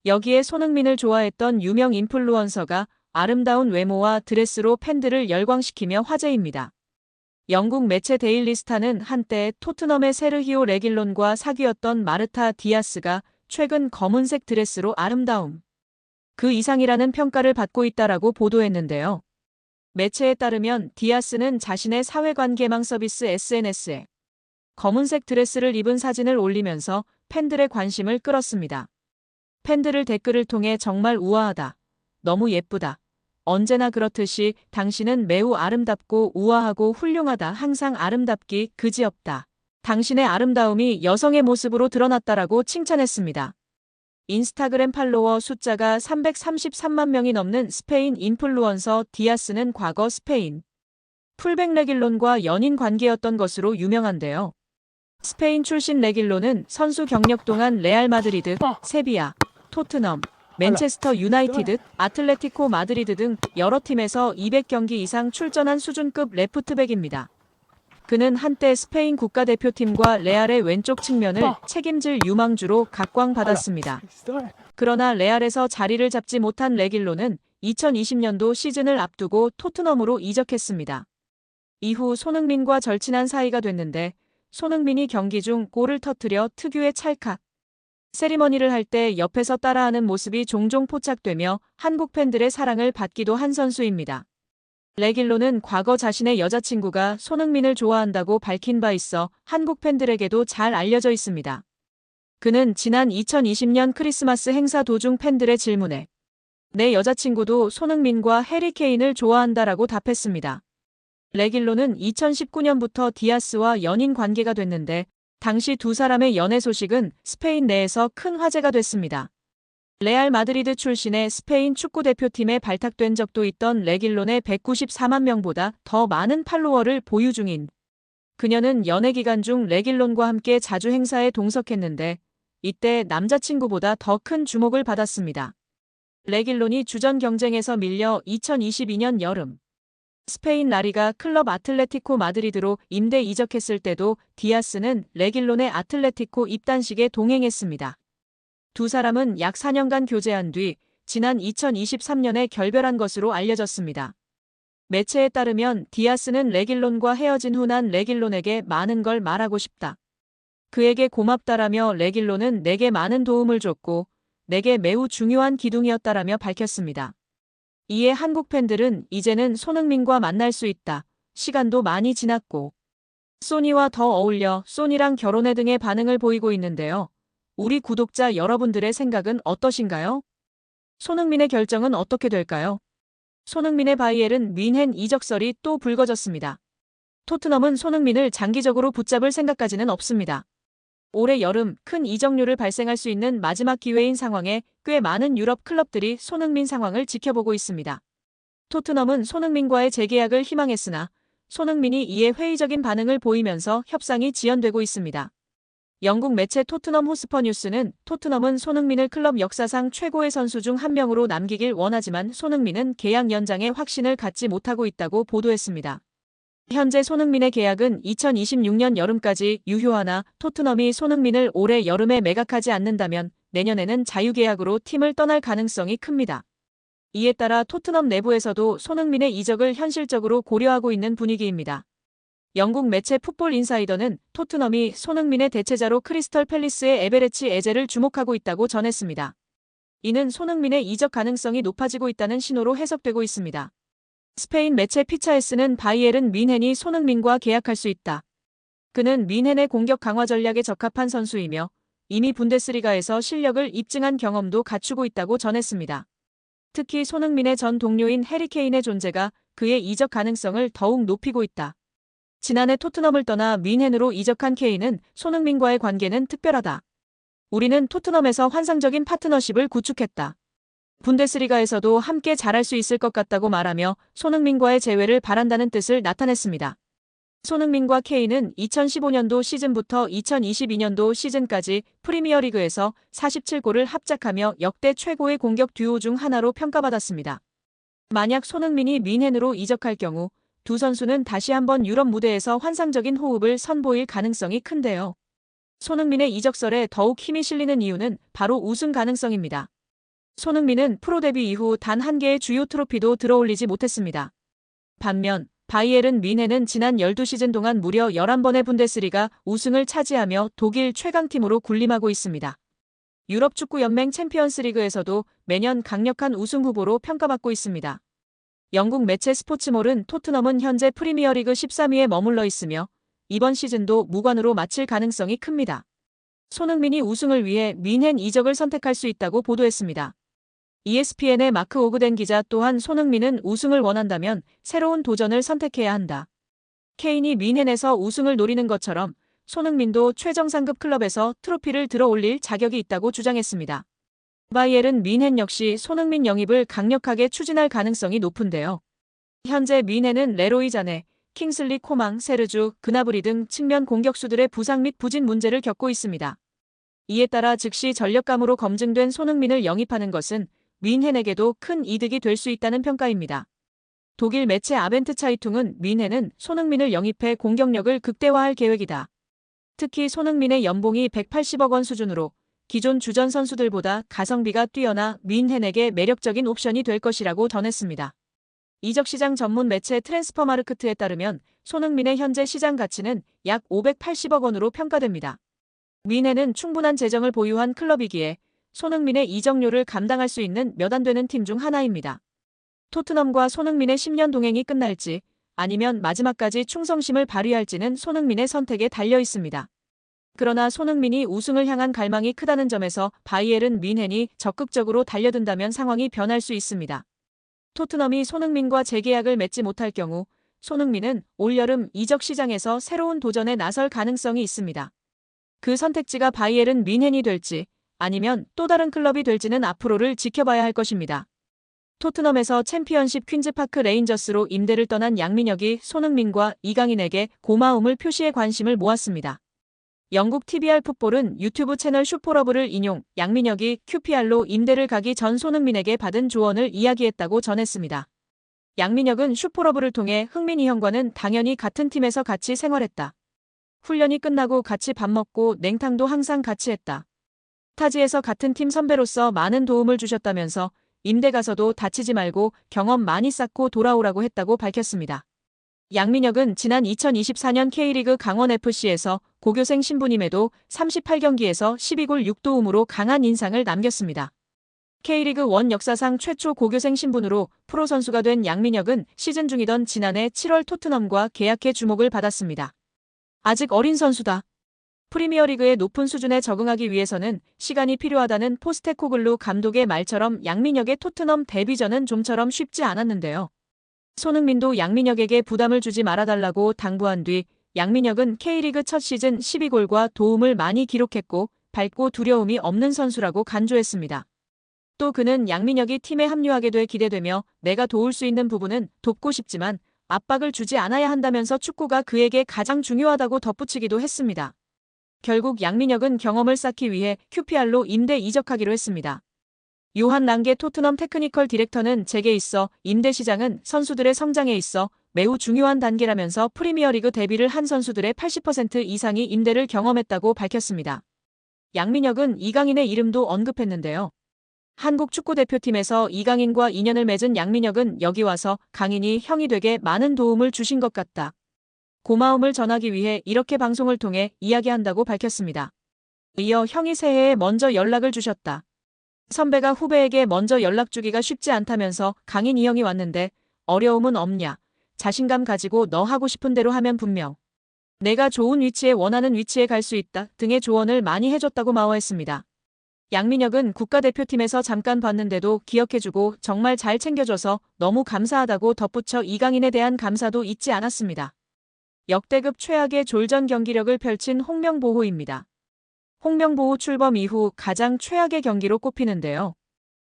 여기에 손흥민을 좋아했던 유명 인플루언서가 아름다운 외모와 드레스로 팬들을 열광시키며 화제입니다. 영국 매체 데일리 스타는 한때 토트넘의 세르히오 레길론과 사귀었던 마르타 디아스가 최근 검은색 드레스로 아름다움 그 이상이라는 평가를 받고 있다라고 보도했는데요. 매체에 따르면 디아스는 자신의 사회관계망 서비스 SNS에 검은색 드레스를 입은 사진을 올리면서 팬들의 관심을 끌었습니다. 팬들을 댓글을 통해 정말 우아하다. 너무 예쁘다. 언제나 그렇듯이 당신은 매우 아름답고 우아하고 훌륭하다. 항상 아름답기 그지없다. 당신의 아름다움이 여성의 모습으로 드러났다라고 칭찬했습니다. 인스타그램 팔로워 숫자가 333만 명이 넘는 스페인 인플루언서 디아스는 과거 스페인 풀백 레길론과 연인 관계였던 것으로 유명한데요. 스페인 출신 레길론은 선수 경력 동안 레알 마드리드, 세비야, 토트넘, 맨체스터 유나이티드, 아틀레티코 마드리드 등 여러 팀에서 200경기 이상 출전한 수준급 레프트백입니다. 그는 한때 스페인 국가대표팀과 레알의 왼쪽 측면을 책임질 유망주로 각광받았습니다. 그러나 레알에서 자리를 잡지 못한 레길론은 2020년도 시즌을 앞두고 토트넘으로 이적했습니다. 이후 손흥민과 절친한 사이가 됐는데 손흥민이 경기 중 골을 터뜨려 특유의 찰칵 세리머니를 할 때 옆에서 따라하는 모습이 종종 포착되며 한국 팬들의 사랑을 받기도 한 선수입니다. 레길론은 과거 자신의 여자친구가 손흥민을 좋아한다고 밝힌 바 있어 한국 팬들에게도 잘 알려져 있습니다. 그는 지난 2020년 크리스마스 행사 도중 팬들의 질문에 내 여자친구도 손흥민과 해리 케인을 좋아한다라고 답했습니다. 레길론은 2019년부터 디아스와 연인 관계가 됐는데 당시 두 사람의 연애 소식은 스페인 내에서 큰 화제가 됐습니다. 레알 마드리드 출신의 스페인 축구대표팀에 발탁된 적도 있던 레길론의 194만 명보다 더 많은 팔로워를 보유 중인 그녀는 연애 기간 중 레길론과 함께 자주 행사에 동석했는데 이때 남자친구보다 더 큰 주목을 받았습니다. 레길론이 주전 경쟁에서 밀려 2022년 여름 스페인 라리가 클럽 아틀레티코 마드리드로 임대 이적했을 때도 디아스는 레길론의 아틀레티코 입단식에 동행했습니다. 두 사람은 약 4년간 교제한 뒤 지난 2023년에 결별한 것으로 알려졌습니다. 매체에 따르면 디아스는 레길론과 헤어진 후 난 레길론에게 많은 걸 말하고 싶다. 그에게 고맙다라며 레길론은 내게 많은 도움을 줬고 내게 매우 중요한 기둥이었다라며 밝혔습니다. 이에 한국 팬들은 이제는 손흥민과 만날 수 있다. 시간도 많이 지났고 소니와 더 어울려 소니랑 결혼해 등의 반응을 보이고 있는데요. 우리 구독자 여러분들의 생각은 어떠신가요? 손흥민의 결정은 어떻게 될까요? 손흥민의 바이에른 뮌헨 이적설이 또 불거졌습니다. 토트넘은 손흥민을 장기적으로 붙잡을 생각까지는 없습니다. 올해 여름 큰 이적료를 발생할 수 있는 마지막 기회인 상황에 꽤 많은 유럽 클럽들이 손흥민 상황을 지켜보고 있습니다. 토트넘은 손흥민과의 재계약을 희망했으나 손흥민이 이에 회의적인 반응을 보이면서 협상이 지연되고 있습니다. 영국 매체 토트넘 호스퍼 뉴스는 토트넘은 손흥민을 클럽 역사상 최고의 선수 중 한 명으로 남기길 원하지만 손흥민은 계약 연장에 확신을 갖지 못하고 있다고 보도했습니다. 현재 손흥민의 계약은 2026년 여름까지 유효하나 토트넘이 손흥민을 올해 여름에 매각하지 않는다면 내년에는 자유계약으로 팀을 떠날 가능성이 큽니다. 이에 따라 토트넘 내부에서도 손흥민의 이적을 현실적으로 고려하고 있는 분위기입니다. 영국 매체 풋볼 인사이더는 토트넘이 손흥민의 대체자로 크리스털 팰리스의 에베레치 에제를 주목하고 있다고 전했습니다. 이는 손흥민의 이적 가능성이 높아지고 있다는 신호로 해석되고 있습니다. 스페인 매체 피차에스는 바이에른 뮌헨이 손흥민과 계약할 수 있다. 그는 뮌헨의 공격 강화 전략에 적합한 선수이며 이미 분데스리가에서 실력을 입증한 경험도 갖추고 있다고 전했습니다. 특히 손흥민의 전 동료인 해리 케인의 존재가 그의 이적 가능성을 더욱 높이고 있다. 지난해 토트넘을 떠나 뮌헨으로 이적한 케인은 손흥민과의 관계는 특별하다. 우리는 토트넘에서 환상적인 파트너십을 구축했다. 분데스리가에서도 함께 잘할 수 있을 것 같다고 말하며 손흥민과의 재회를 바란다는 뜻을 나타냈습니다. 손흥민과 케인은 2015년도 시즌부터 2022년도 시즌까지 프리미어리그에서 47골을 합작하며 역대 최고의 공격 듀오 중 하나로 평가받았습니다. 만약 손흥민이 뮌헨으로 이적할 경우 두 선수는 다시 한번 유럽 무대에서 환상적인 호흡을 선보일 가능성이 큰데요. 손흥민의 이적설에 더욱 힘이 실리는 이유는 바로 우승 가능성입니다. 손흥민은 프로 데뷔 이후 단 한 개의 주요 트로피도 들어올리지 못했습니다. 반면 바이에른 뮌헨은 지난 12시즌 동안 무려 11번의 분데스리가 우승을 차지하며 독일 최강팀으로 군림하고 있습니다. 유럽 축구 연맹 챔피언스리그에서도 매년 강력한 우승 후보로 평가받고 있습니다. 영국 매체 스포츠몰은 토트넘은 현재 프리미어리그 13위에 머물러 있으며 이번 시즌도 무관으로 마칠 가능성이 큽니다. 손흥민이 우승을 위해 뮌헨 이적을 선택할 수 있다고 보도했습니다. ESPN의 마크 오그덴 기자 또한 손흥민은 우승을 원한다면 새로운 도전을 선택해야 한다. 케인이 뮌헨에서 우승을 노리는 것처럼 손흥민도 최정상급 클럽에서 트로피를 들어올릴 자격이 있다고 주장했습니다. 바이에른 뮌헨 역시 손흥민 영입을 강력하게 추진할 가능성이 높은데요. 현재 뮌헨은 레로이 자네, 킹슬리 코망, 세르주, 그나브리 등 측면 공격수들의 부상 및 부진 문제를 겪고 있습니다. 이에 따라 즉시 전력감으로 검증된 손흥민을 영입하는 것은 뮌헨에게도 큰 이득이 될 수 있다는 평가입니다. 독일 매체 아벤트 차이퉁은 뮌헨은 손흥민을 영입해 공격력을 극대화할 계획이다. 특히 손흥민의 연봉이 180억 원 수준으로 기존 주전 선수들보다 가성비가 뛰어나 뮌헨에게 매력적인 옵션이 될 것이라고 전했습니다. 이적시장 전문 매체 트랜스퍼마르크트에 따르면 손흥민의 현재 시장 가치는 약 580억 원으로 평가됩니다. 뮌헨은 충분한 재정을 보유한 클럽이기에 손흥민의 이적료를 감당할 수 있는 몇 안 되는 팀 중 하나입니다. 토트넘과 손흥민의 10년 동행이 끝날지 아니면 마지막까지 충성심을 발휘할지는 손흥민의 선택에 달려 있습니다. 그러나 손흥민이 우승을 향한 갈망이 크다는 점에서 바이에른 뮌헨이 적극적으로 달려든다면 상황이 변할 수 있습니다. 토트넘이 손흥민과 재계약을 맺지 못할 경우 손흥민은 올여름 이적 시장에서 새로운 도전에 나설 가능성이 있습니다. 그 선택지가 바이에른 뮌헨이 될지 아니면 또 다른 클럽이 될지는 앞으로를 지켜봐야 할 것입니다. 토트넘에서 챔피언십 퀸즈파크 레인저스로 임대를 떠난 양민혁이 손흥민과 이강인에게 고마움을 표시해 관심을 모았습니다. 영국 TVR 풋볼은 유튜브 채널 슈퍼러브를 인용 양민혁이 QPR로 임대를 가기 전 손흥민에게 받은 조언을 이야기했다고 전했습니다. 양민혁은 슈퍼러브를 통해 흥민이 형과는 당연히 같은 팀에서 같이 생활했다. 훈련이 끝나고 같이 밥 먹고 냉탕도 항상 같이 했다. 타지에서 같은 팀 선배로서 많은 도움을 주셨다면서 임대 가서도 다치지 말고 경험 많이 쌓고 돌아오라고 했다고 밝혔습니다. 양민혁은 지난 2024년 K리그 강원FC에서 고교생 신분임에도 38경기에서 12골 6도움으로 강한 인상을 남겼습니다. K리그 1 역사상 최초 고교생 신분으로 프로 선수가 된 양민혁은 시즌 중이던 지난해 7월 토트넘과 계약해 주목을 받았습니다. 아직 어린 선수다. 프리미어리그의 높은 수준에 적응하기 위해서는 시간이 필요하다는 포스테코글루 감독의 말처럼 양민혁의 토트넘 데뷔전은 좀처럼 쉽지 않았는데요. 손흥민도 양민혁에게 부담을 주지 말아달라고 당부한 뒤 양민혁은 K리그 첫 시즌 12골과 도움을 많이 기록했고 밝고 두려움이 없는 선수라고 간주했습니다. 또 그는 양민혁이 팀에 합류하게 돼 기대되며 내가 도울 수 있는 부분은 돕고 싶지만 압박을 주지 않아야 한다면서 축구가 그에게 가장 중요하다고 덧붙이기도 했습니다. 결국 양민혁은 경험을 쌓기 위해 QPR로 임대 이적하기로 했습니다. 요한 랑게 토트넘 테크니컬 디렉터는 제게 있어 임대 시장은 선수들의 성장에 있어 매우 중요한 단계라면서 프리미어리그 데뷔를 한 선수들의 80% 이상이 임대를 경험했다고 밝혔습니다. 양민혁은 이강인의 이름도 언급했는데요. 한국 축구대표팀에서 이강인과 인연을 맺은 양민혁은 여기 와서 강인이 형이 되게 많은 도움을 주신 것 같다. 고마움을 전하기 위해 이렇게 방송을 통해 이야기한다고 밝혔습니다. 이어 형이 새해에 먼저 연락을 주셨다. 선배가 후배에게 먼저 연락 주기가 쉽지 않다면서 강인 이 형이 왔는데 어려움은 없냐. 자신감 가지고 너 하고 싶은 대로 하면 분명. 내가 좋은 위치에 원하는 위치에 갈 수 있다 등의 조언을 많이 해줬다고 마워했습니다. 양민혁은 국가대표팀에서 잠깐 봤는데도 기억해주고 정말 잘 챙겨줘서 너무 감사하다고 덧붙여 이강인에 대한 감사도 잊지 않았습니다. 역대급 최악의 졸전 경기력을 펼친 홍명보호입니다. 홍명보호 출범 이후 가장 최악의 경기로 꼽히는데요.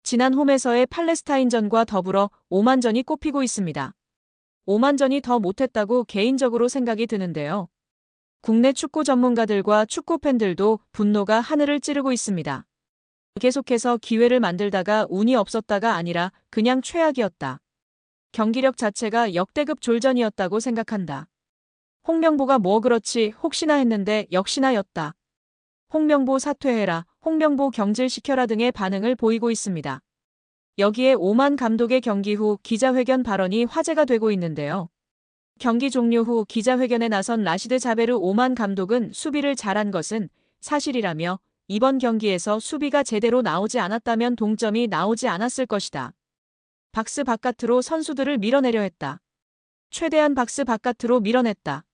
지난 홈에서의 팔레스타인전과 더불어 오만전이 꼽히고 있습니다. 오만전이 더 못했다고 개인적으로 생각이 드는데요. 국내 축구 전문가들과 축구 팬들도 분노가 하늘을 찌르고 있습니다. 계속해서 기회를 만들다가 운이 없었다가 아니라 그냥 최악이었다. 경기력 자체가 역대급 졸전이었다고 생각한다. 홍명보가 뭐 그렇지 혹시나 했는데 역시나였다. 홍명보 사퇴해라. 홍명보 경질시켜라 등의 반응을 보이고 있습니다. 여기에 오만 감독의 경기 후 기자회견 발언이 화제가 되고 있는데요. 경기 종료 후 기자회견에 나선 라시드 자베르 오만 감독은 수비를 잘한 것은 사실이라며 이번 경기에서 수비가 제대로 나오지 않았다면 동점이 나오지 않았을 것이다. 박스 바깥으로 선수들을 밀어내려 했다. 최대한 박스 바깥으로 밀어냈다.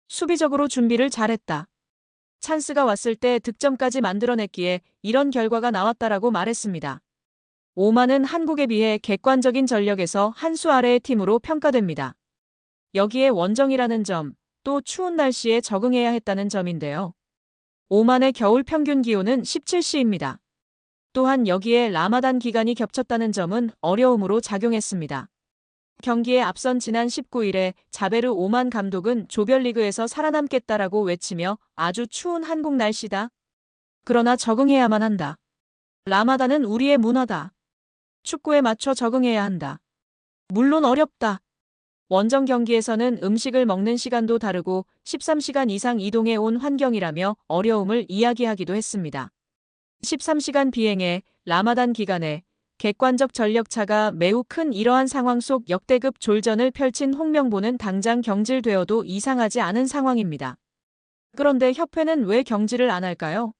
수비적으로 준비를 잘했다. 찬스가 왔을 때 득점까지 만들어냈기에 이런 결과가 나왔다라고 말했습니다. 오만은 한국에 비해 객관적인 전력에서 한 수 아래의 팀으로 평가됩니다. 여기에 원정이라는 점, 또 추운 날씨에 적응해야 했다는 점인데요. 오만의 겨울 평균 기온은 17도입니다. 또한 여기에 라마단 기간이 겹쳤다는 점은 어려움으로 작용했습니다. 경기에 앞선 지난 19일에 자베르 오만 감독은 조별리그에서 살아남겠다라고 외치며 아주 추운 한국 날씨다. 그러나 적응해야만 한다. 라마단은 우리의 문화다. 축구에 맞춰 적응해야 한다. 물론 어렵다. 원정 경기에서는 음식을 먹는 시간도 다르고 13시간 이상 이동해 온 환경이라며 어려움을 이야기하기도 했습니다. 13시간 비행에 라마단 기간에 객관적 전력차가 매우 큰 이러한 상황 속 역대급 졸전을 펼친 홍명보는 당장 경질되어도 이상하지 않은 상황입니다. 그런데 협회는 왜 경질을 안 할까요?